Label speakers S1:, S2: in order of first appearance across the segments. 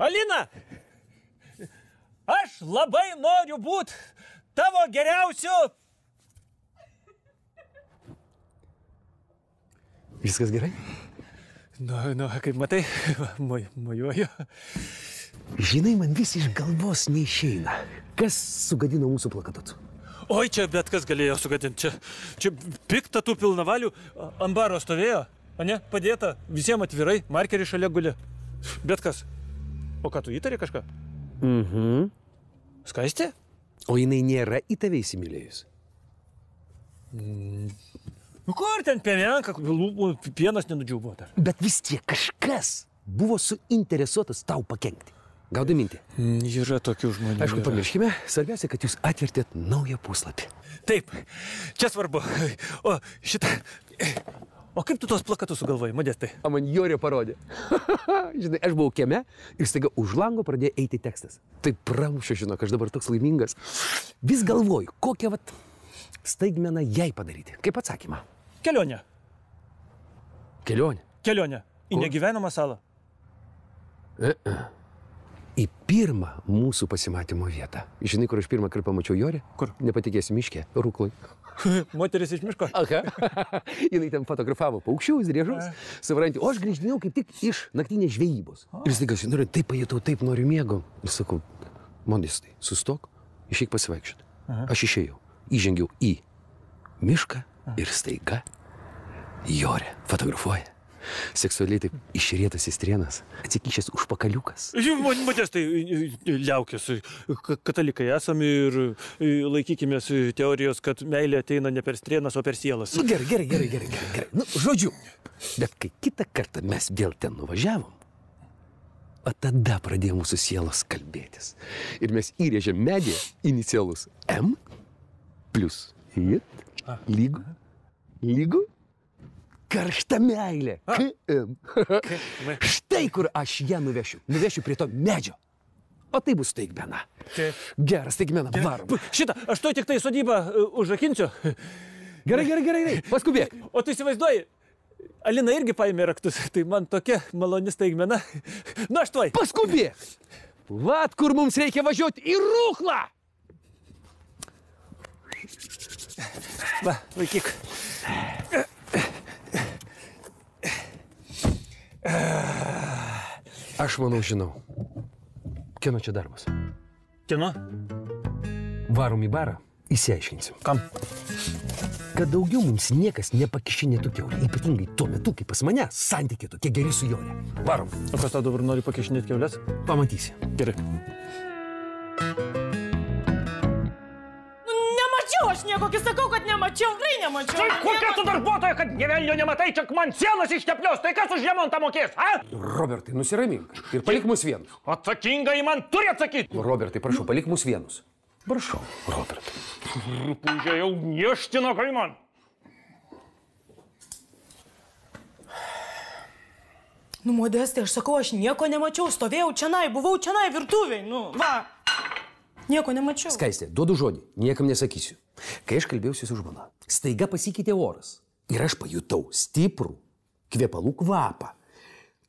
S1: Alina, aš labai noriu būti tavo geriausiu.
S2: Viskas gerai?
S1: Nu, kaip matai, mojuoju.
S2: Žinai, man vis iš galvos neišeina. Kas sugadino mūsų plakatus?
S1: Oi, čia bet kas galėjo sugadinti. Čia pikta tų pilnavalių ant baro stovėjo, ane? Padėta, visiems atvirai, markerį šalia guli. Bet kas. O ką, tu įtari kažką? Skaistė?
S2: O jinai nėra į tave įsimylėjus?
S1: Nu kur ten pėmenka, lūpų pienas nenudžiūvo dar.
S2: Bet vis tiek kažkas buvo suinteresuotas tau pakenkti. Gaudai mintį?
S1: Yra tokių žmonių.
S2: Aišku, pamirškime, svarbiausia, kad jūs atvertėt naują puslapį.
S1: Taip, čia svarbu. O, šitą... O kaip tu tos plakatus sugalvojai, Modestai?
S2: O man Jorė parodė. Žinai, aš buvau kieme ir staiga už lango pradėjo eiti tekstas. Tai pramušė, žinok, aš dabar toks laimingas. Vis galvoju, kokią staigmeną jai padaryti. Kaip atsakymą?
S1: Kelionė.
S2: Kelionė?
S1: Kelionė. Į negyvenamą salą.
S2: Į pirmą mūsų pasimatymo vietą. Žinai, kur aš pirmą kartą pamačiau Jorę?
S1: Kur?
S2: Nepatikėsi, miške, Rūkloj.
S1: Moteris iš miško?
S2: Aha. Jinai ten fotografavo paukščius, driežus, savaranti. O aš grįždinėjau kaip tik iš naktinės žvejybos. Ir staiga, žinai, taip pajutau, taip noriu miego. Ir sakau, Modestai, sustok, išeik pasivaikščioti. Aš išėjau, įžengiau į mišką ir staiga Jorė fotografuoja. Seksualiai taip išrietas įstrienas, atsikišęs užpakaliukas.
S1: Modestai, liaukės, katalikai esame ir laikykimės teorijos, kad meilė ateina ne per strienas, o per sielas.
S2: Nu, gerai. Nu, žodžiu, bet kai kitą kartą mes vėl ten nuvažiavom, o tada pradėjo mūsų sielos kalbėtis. Ir mes įrėžėm medyje inicialus M plus JIT lygu karšta meilė. KM. Štai kur aš ją nuvešiu. Nuvešiu prie to medžio. O tai bus staigmena. Geras staigmena, varom.
S1: Šitą, aš to tik tai sodybą užrakinsiu.
S2: Gerai. Paskubėk.
S1: O tu įsivaizduoji, Alina irgi paėmė raktus. Tai man tokia maloni staigmena. Nu, aš tuoj.
S2: Paskubėk. Vat kur mums reikia važiuoti į Rūklą.
S1: Va, vaikyk.
S2: Aš manau, žinau. Kieno čia darbas?
S1: Kieno?
S2: Varom į barą, įsiaiškinsim.
S1: Kam?
S2: Kad daugiau mums niekas nepakišinėtų kiaulę. Ypatingai tuo metu, kai pas mane santykiai tokie geri su Jorė. Varom.
S1: O kas tau dabar nori pakišinėti kiaulės?
S2: Pamatysi.
S1: Gerai.
S3: Aš nieko, kai sakau, kad nemačiau, tikrai nemačiau.
S1: Tai kokia tu darbuotoja, kad gyvenio nematai, čia man sielas išteplios, tai kas už remontą mokės, a?
S2: Robertai, nusiramink ir palik mus vienus.
S1: Atsakingai man turi atsakyti.
S2: Robertai, prašau, palik mus vienus. Prašau, Robertai.
S1: Rupūžė jau nieštino, kai man.
S3: Nu, Modestai, aš sakau, aš nieko nemačiau, stovėjau čianai, buvau čianai virtuviai, nu, va. Nieko nemačiau.
S2: Skaistė, duodu žodį, niekam nesakysiu. Kai aš kalbėjausi su žmona, staiga pasikeitė oras. Ir aš pajutau stiprų kvepalų kvapą.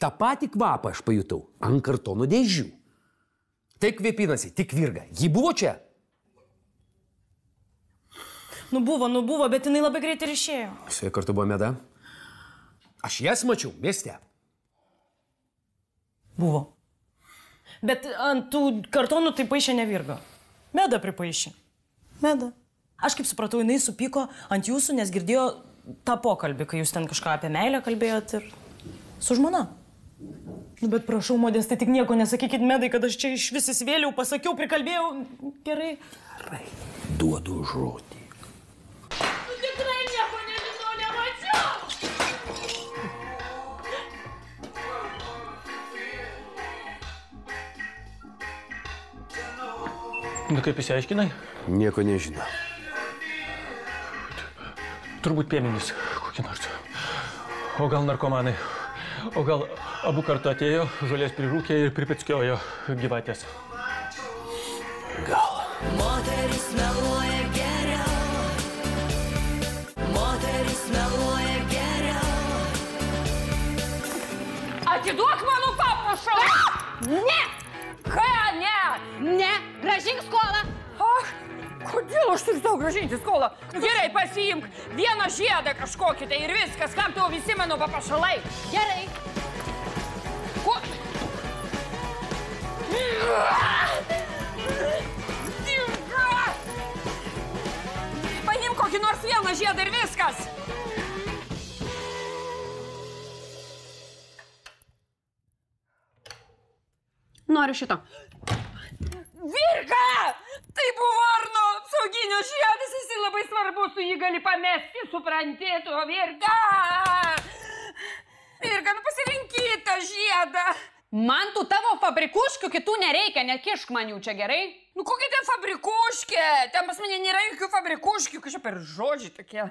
S2: Ta patį kvapą aš pajutau ant kartono dėžių. Tai kvepinasi tik Virga. Ji buvo čia?
S3: Nu buvo, bet jinai labai greitai ir išėjo.
S2: Su ja kartu buvo Meda? Aš jas mačiau mieste.
S3: Buvo. Bet ant tų kartonų tai paišė ne Virga. Meda pripaišė. Meda. Aš kaip supratau, jinai supyko ant jūsų, nes girdėjo tą pokalbį, kai jūs ten kažką apie meilę kalbėjot ir su žmona. Nu, bet prašau, Modestai, tik nieko nesakykit Medai, kad aš čia iš vis įsivėliau, pasakiau, prikalbėjau. Gerai.
S2: Gerai, duodu žodį.
S3: Nu, tikrai nieko nežinau, nemačiau.
S1: Nu, kaip įsiaiškinai?
S2: Nieko nežinau.
S1: Turbūt piemenys kokie nors. O gal narkomanai. O gal abu kartu atėjo, žolės prirūkė ir pripickiojo gyvatės.
S2: Gal.
S4: Moteris meluoja geriau. Moteris meluoja geriau.
S3: Atiduok mano paprašau! Ne!
S5: Kodėl aš turiu tau gražinti skolą? Gerai, pasiimk vieną žiedą kažkokį tai ir viskas, kam tau visi mano papašalai. Gerai. Ko? Paimk kokį nors vieną žiedą ir viskas.
S6: Noriu šito.
S5: Virga! Tai buvo Arno apsauginio žiedas, jis labai svarbus, tu jį gali pamesti, supranti, tu, Virga! Virga, nu pasirinkį tą žiedą.
S6: Man tų tavo fabrikuškių kitų nereikia, nekišk man jų čia, gerai?
S5: Nu kokie ten fabrikuškė? Ten pas mane nėra jokių fabrikuškių, kažkaip per žodžiai tokie.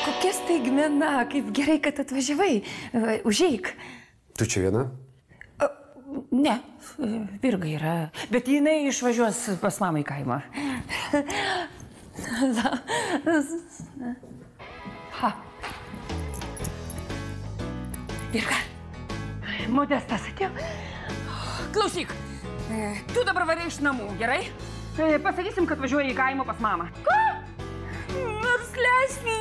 S5: Kokia staigmena, kaip gerai, kad atvažiavai. Užeik.
S2: Tu čia viena?
S5: Ne, Virga yra, bet jinai išvažiuos pas mamą į kaimą. Ha. Virga, Modestas atėjo. Klausyk, tu dabar varai iš namų, gerai? Pasakysim, kad važiuoji į kaimą pas mamą. Ką? Nors leisni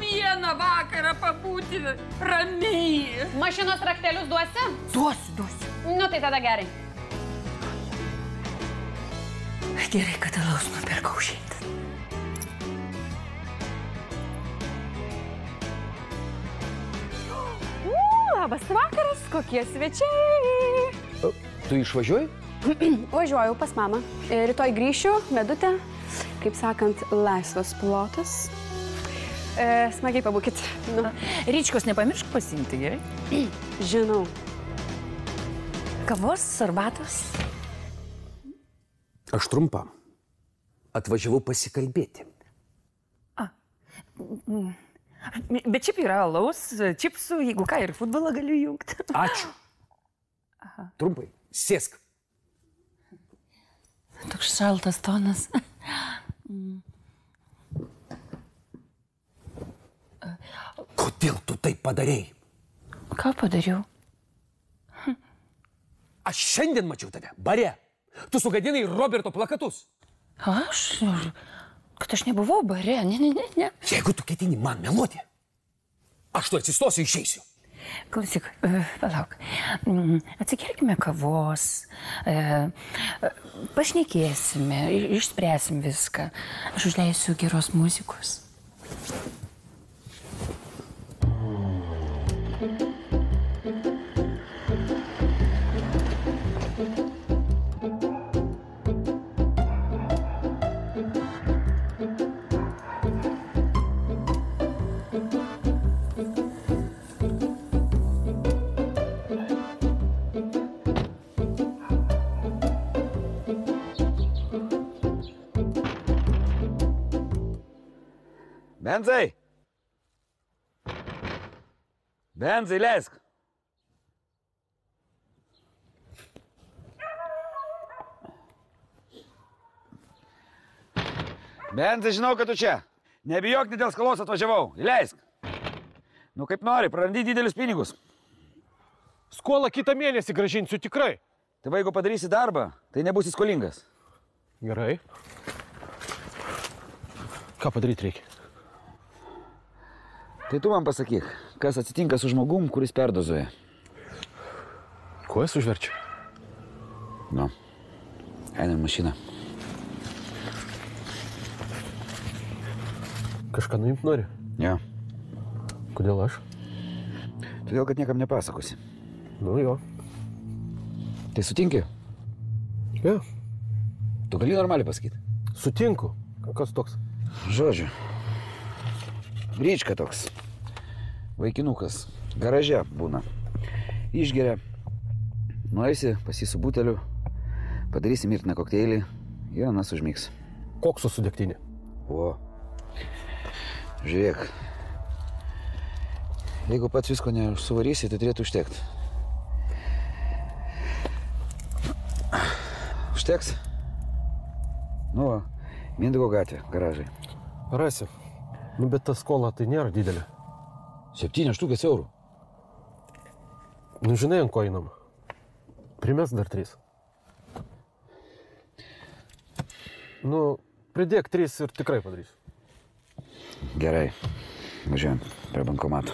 S5: vieną vakarą pabūti ramiai.
S6: Mašinos raktelius duosi?
S5: Duosiu.
S6: Nu, tai tada gerai.
S5: Gerai, kad alaus nupirkau šiandien.
S6: Labas vakaras, kokie svečiai.
S2: Tu išvažiuoji?
S6: Važiuoju pas mamą. Rytoj grįšiu, medutė, kaip sakant, laisvas plotas. Smagiai pabūkit. Nu.
S5: Ryčkos nepamiršk pasiimti, gerai?
S6: Žinau.
S5: Kavos, arbatos?
S2: Aš trumpam. Atvažiavau pasikalbėti.
S5: Bet šiaip yra alaus, čipsų, jeigu ką, ir futbolą galiu jungti.
S2: Ačiū. Trumpai, sėsk.
S5: Toks šaltas tonas.
S2: Kodėl tu tai padarei?
S5: Ką padariau?
S2: Aš šiandien mačiau tave, bare. Tu sugadinai Roberto plakatus.
S5: Aš? Kad aš nebuvau bare, ne.
S2: Jeigu tu ketini man meluoti, aš tu atsistosiu, išeisiu.
S5: Klausyk, palauk. Atsigerkime kavos, pašnekėsime, išspręsim viską. Aš užleisiu geros muzikos.
S7: Benzai, leisk. Benzai, žinau, kad tu čia. Nebijok, ne dėl skalos atvažiavau. Įleisk. Nu, kaip nori, prarandy didelius pinigus.
S1: Skolą kitą mėnesį grąžinsiu tikrai.
S7: Tai va, jeigu padarysi darbą, tai nebūsi skolingas.
S1: Gerai. Ką padaryti reikia?
S7: Tai tu man pasakyk, kas atsitinka su žmogum, kuris perdozuoja.
S1: Kuo esu užverčiu?
S7: Nu, einam mašiną.
S1: Kažką nuimt nori?
S7: Jo.
S1: Kodėl aš?
S7: Todėl, kad niekam nepasakosi.
S1: Nu jo.
S7: Tai sutinki?
S1: Jo.
S7: Tu gali normaliai pasakyti?
S1: Sutinku. Kas toks?
S7: Žodžiu. Ryčka toks. Vaikinukas. Garaže būna. Išgeria. Nueisi, pasi su buteliu. Padarysi mirtiną kokteilį. Ir anas užmigs.
S1: Kokso su degtinė?
S7: O. Žiūrėk. Jeigu pats visko nesuvarysi, tai turėtų užtekti. Užteks? Nu, Mindaugo gatvė, garažai.
S1: Rasi. Nu, bet ta skola tai nėra didelė.
S7: 7 štukas eurų.
S2: Nu, žinai, ant ko einam. Primes dar 3. Nu, pridėk 3 ir tikrai padarysiu.
S7: Gerai, važiuojam prie bankomato.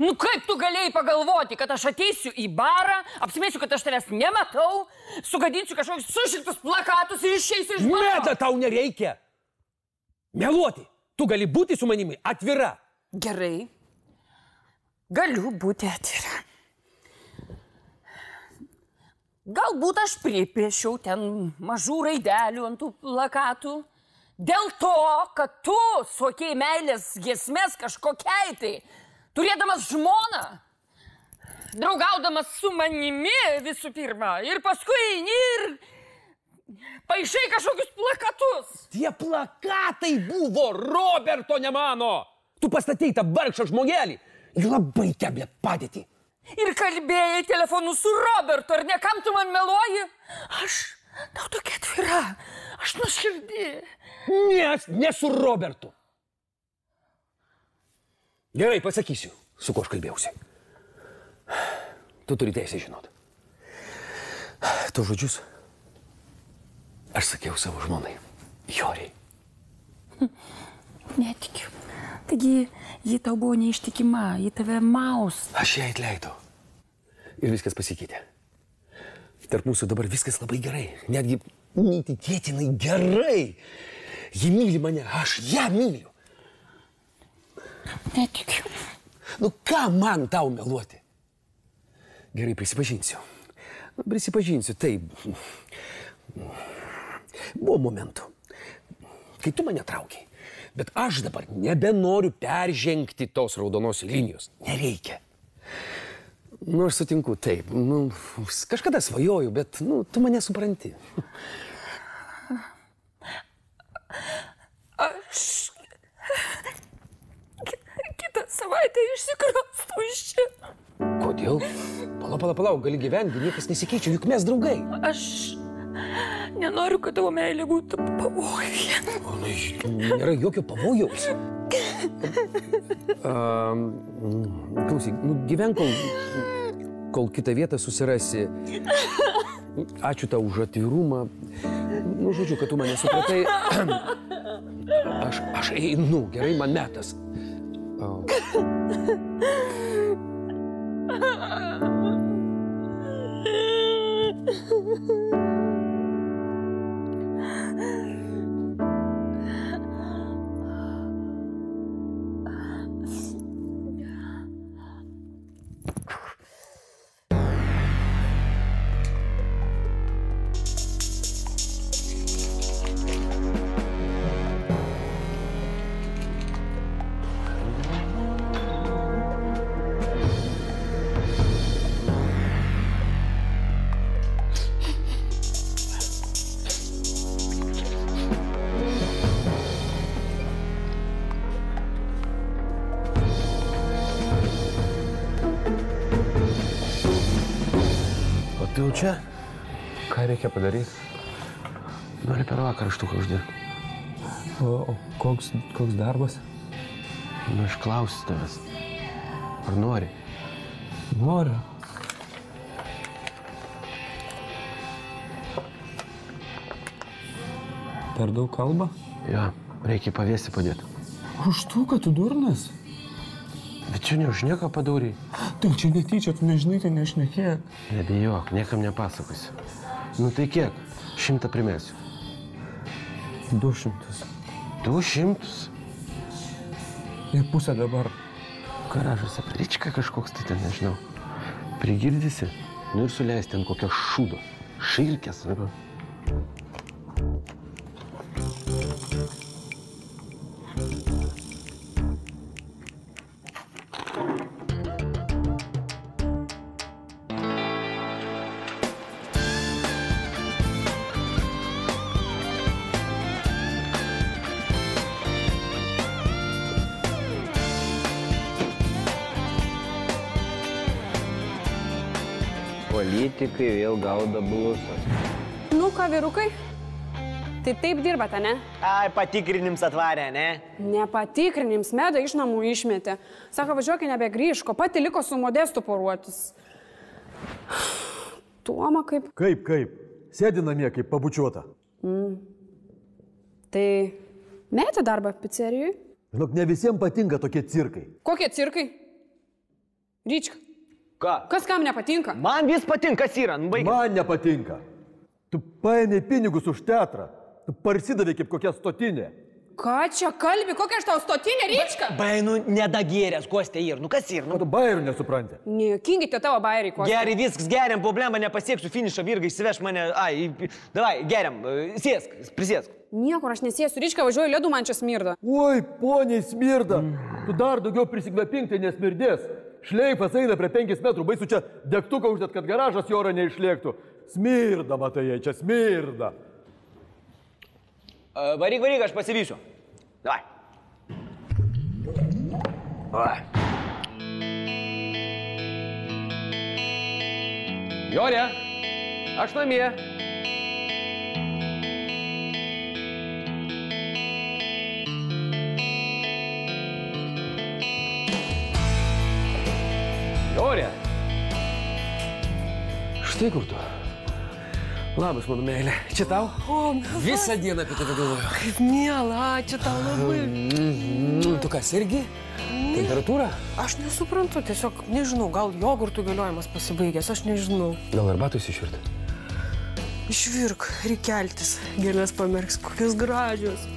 S5: Nu kaip tu galėjai pagalvoti, kad aš ateisiu į barą, apsimėsiu, kad aš tavęs nematau, sugadinsiu kažkokius sušiltus plakatus ir išeisiu iš baro?
S2: Meda, tau nereikia. Meluoti. Tu gali būti su manimi atvira.
S5: Gerai. Galiu būti atvira. Galbūt aš pripiešiau ten mažų raidelių ant tų plakatų. Dėl to, kad tu suokėjai meilės giesmės kažkokiai tai, turėdamas žmoną, draugaudamas su manimi visų pirma, ir paskui eini ir paišai kažkokius plakatus.
S2: Tie plakatai buvo Roberto Nemano. Tu pastatei tą vargšą žmogelį į labai keblią padėtį.
S5: Ir kalbėjai telefonu su Robertu, ar ne, kam tu man meluoji? Aš tau tokia atvira, aš nuoširdi.
S2: Ne su Robertu. Gerai, pasakysiu, su kuo aš kalbėjausi. Tu turi teisę žinot. Tu žodžius aš sakiau savo žmonai, Joriai.
S5: Netikiu. Taigi, ji tau buvo neištikima, ji tave maus.
S2: Aš ją atleidau. Ir viskas pasikeitė. Tarp mūsų dabar viskas labai gerai. Netgi neįtikėtinai gerai. Ji myli mane, aš ją myliu.
S5: Netikiu.
S2: Nu, ką man tau meluoti? Gerai, prisipažinsiu. Prisipažinsiu, taip. Buvo momentų, kai tu mane traukiai. Bet aš dabar nebenoriu peržengti tos raudonos linijos. Nereikia. Nu, aš sutinku, taip. Nu, kažkada svajoju, bet, nu, tu mane supranti.
S5: Aš kitą savaitę išsikraustau iš čia.
S2: Kodėl? Palauk, gali gyventi, niekas nesikeičia, juk mes draugai.
S5: Aš nenoriu, kad tavo meilė būtų pavojuje.
S2: Nėra jokio pavojaus. Klausyk, nu, gyvenk, kol kitą vietą susirasi. Ačiū tau už atvirumą. Nu, žodžiu, kad tu mane supratai. Aš einu, gerai, man metas. Tu jau čia? Ką reikia padaryti? Nori per vakarą štuką uždirbti. O koks darbas? Nu, aš klausiu tavęs. Ar nori? Noriu. Per daug kalba? Jo, reikia pavėsi padėti.
S8: Už štuką tu durnas?
S2: Bet čia ne už nieką padaurai.
S8: Tai čia netyčia, tu nežinai, tai nešnekėk.
S2: Nebijok, niekam nepasakosiu. Nu tai kiek? 100 primesiu.
S8: 200.
S2: 200?
S8: Ir pusę dabar.
S2: Garažas aprička kažkoks, tai ten nežinau. Prigirdysi? Nu ir suleisti ant kokio šūdo. Širkės.
S9: Politikai vėl gauda blusas.
S6: Nu ką, vyrukai?
S5: Tai taip dirbate, ne?
S9: Ai, patikrinims atvarė, ne?
S5: Nepatikrinims, medą iš namų išmetė. Sako, važiuokai nebegrįžko, pati liko su Modestu poruotis. Tuoma kaip...
S10: Kaip? Sėdi namie kaip pabučiuota.
S5: Tai metė darbą pizzerijoje?
S10: Žinok, ne visiems patinka tokie cirkai.
S5: Kokie cirkai? Ryčka.
S9: Ką?
S5: Kas kam nepatinka?
S9: Man vis patinka, kas yra, baigi.
S10: Man nepatinka. Tu paėmė pinigus už teatrą. Tu parsidavė kaip kokia stotinė.
S5: Ką čia kalbi? Kokia aš tau stotinė, Ryčka?
S9: Bainu, nedagėrės, Kostė ir. Nu kas ir?
S10: Tu bairių nesupranti.
S5: Nejuokingi tie tavo bairiai, Kostė.
S9: Gerai, viskas, geriam, problemą nepasieksiu, finišą virgą išsiveš mane. Ai, davai, geriam, sėsk, prisėsk.
S5: Niekur aš nesėsiu, Ryčka, važiuoju, ledų man čia smirda.
S10: Oi, poniai smirda. Tu dar daugiau prisikvepink, tai nesmirdės. Šleifas eina prie 5 metrų, baisu čia degtuką uždėt, kad garažas į orą neišlėktų. Smirda, matai, čia smirda.
S9: Varyk, aš pasivysiu. Davai. Davai.
S2: Jorė, aš namie. Jorė. Štai kur tu. Labas, mano meilė. Čia tau?
S3: O,
S2: Visą dieną apie tave galvoju.
S3: kaip miela, čia tau labai.
S2: Tu kas, irgi? Temperatūra?
S3: Aš nesuprantu, tiesiog nežinau, gal jogurtų galiojimas pasibaigęs, aš nežinau.
S2: Gal arbatos išvirti?
S3: Išvirk, reikia keltis, gėlės pamerks, kokios gražios.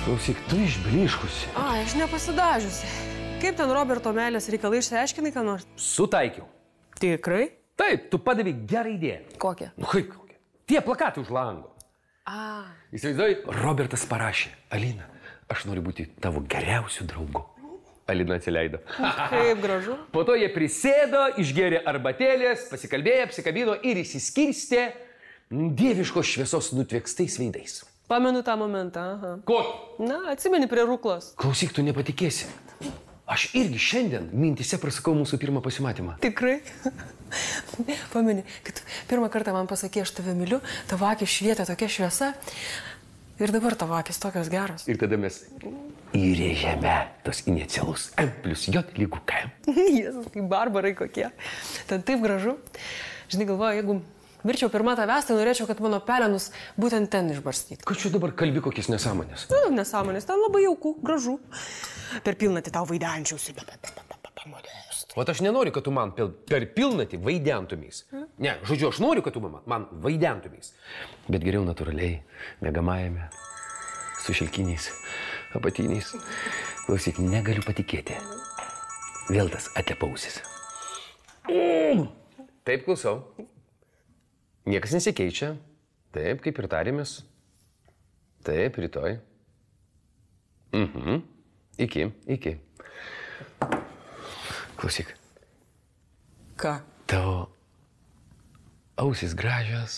S2: Klausyk, tu išbliškusi.
S3: Ai, aš nepasidažiusi. Kaip ten Roberto meilės reikalai, išsiaiškinai ką nors?
S2: Sutaikiau.
S3: Tikrai?
S2: Taip, tu padavai gerą idėją.
S3: Kokią?
S2: Nu, kaip kokią? Tie plakatai už lango.
S3: A.
S2: Įsivaizduoji, Robertas parašė, Alina, aš noriu būti tavo geriausiu draugu. Alina atsileido.
S3: Kaip gražu.
S2: Po to jie prisėdo, išgėrė arbatėlės, pasikalbėjo, apsikabino ir įsiskirstė dieviškos šviesos nutviekstais veidais.
S3: Pamenu tą momentą, aha.
S2: Ko?
S3: Na, atsimeni prie rūklos.
S2: Klausyk, tu nepatikėsi. Aš irgi šiandien mintise prasakau mūsų pirmą pasimatymą.
S3: Tikrai? Pameni, kad pirmą kartą man pasakė, aš tave myliu, tavo akis švietė tokia šviesa ir dabar tavo akis tokios geros.
S2: Ir tada mes įrėžėme tos inicialus M plus J lygų K.
S3: Jėzus, kaip barbarai kokie. Ten taip gražu. Žinai, galvoju, jeigu mirčiau pirmą tavęs, tai norėčiau, kad mano pelenus būtent ten išbarstyti.
S2: Ko čia dabar kalbi kokias nesąmonės?
S3: Nesąmonės, ten labai jauku, gražu. Per pilnatį tau vaidenčiausi.
S2: O aš nenoriu, kad tu man per pilnatį vaidentumės. Ne, žodžiu, aš noriu, kad tu man vaidentumės. Bet geriau natūraliai, mėgamajame, su šilkiniais, apatiniais. Klausyk, negaliu patikėti. Vėl tas atlepausis. Taip, klausau. Niekas nesikeičia. Taip, kaip ir tarėmės. Taip, rytoj. Iki. Klausyk.
S3: Ką?
S2: Tavo ausis gražios.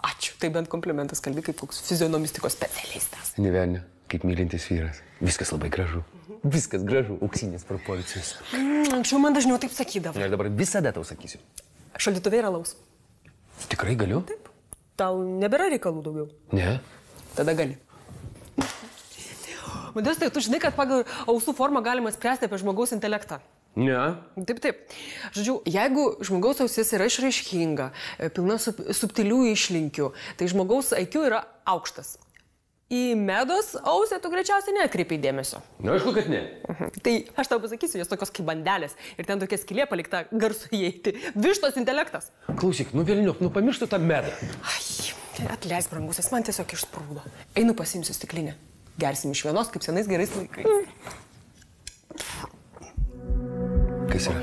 S3: Ačiū, tai bent komplimentas kalbi kaip koks fizionomistikos specialistas.
S2: Nevelnio, kaip mylintis vyras. Viskas labai gražu. Viskas gražu, auksinės proporcijos.
S3: Anksčiau man dažniau taip sakydavo.
S2: Aš dabar visada tau sakysiu.
S3: Šaldytuvė yra alaus.
S2: Tikrai galiu?
S3: Taip. Tau nebėra reikalų daugiau.
S2: Ne.
S3: Tada gali. Modestai, tu žinai, kad pagal ausų formą galima spręsti apie žmogaus intelektą.
S2: Ne.
S3: Taip. Žodžiu, jeigu žmogaus ausis yra išraiškinga, pilna subtilių išlinkių, tai žmogaus IQ yra aukštas. Į medos ausę tu greičiausiai neatkreipiai dėmesio.
S2: Na, aišku, kad ne.
S3: Tai aš tau pasakysiu, jos tokios kaip bandelės ir ten tokia skylė palikta garsu įeiti. Vištos intelektas.
S2: Klausyk, velniop, pamirštu tą medą.
S3: Ai, atleisk, brangusis, man tiesiog išsprūdo. Einu pasiimsiu stiklinę. Gersim iš vienos, kaip senais gerais laikais.
S2: Kas yra?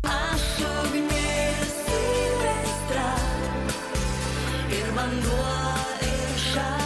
S4: Aš ugnis ir aistra, ir vanduo, ir šaltis.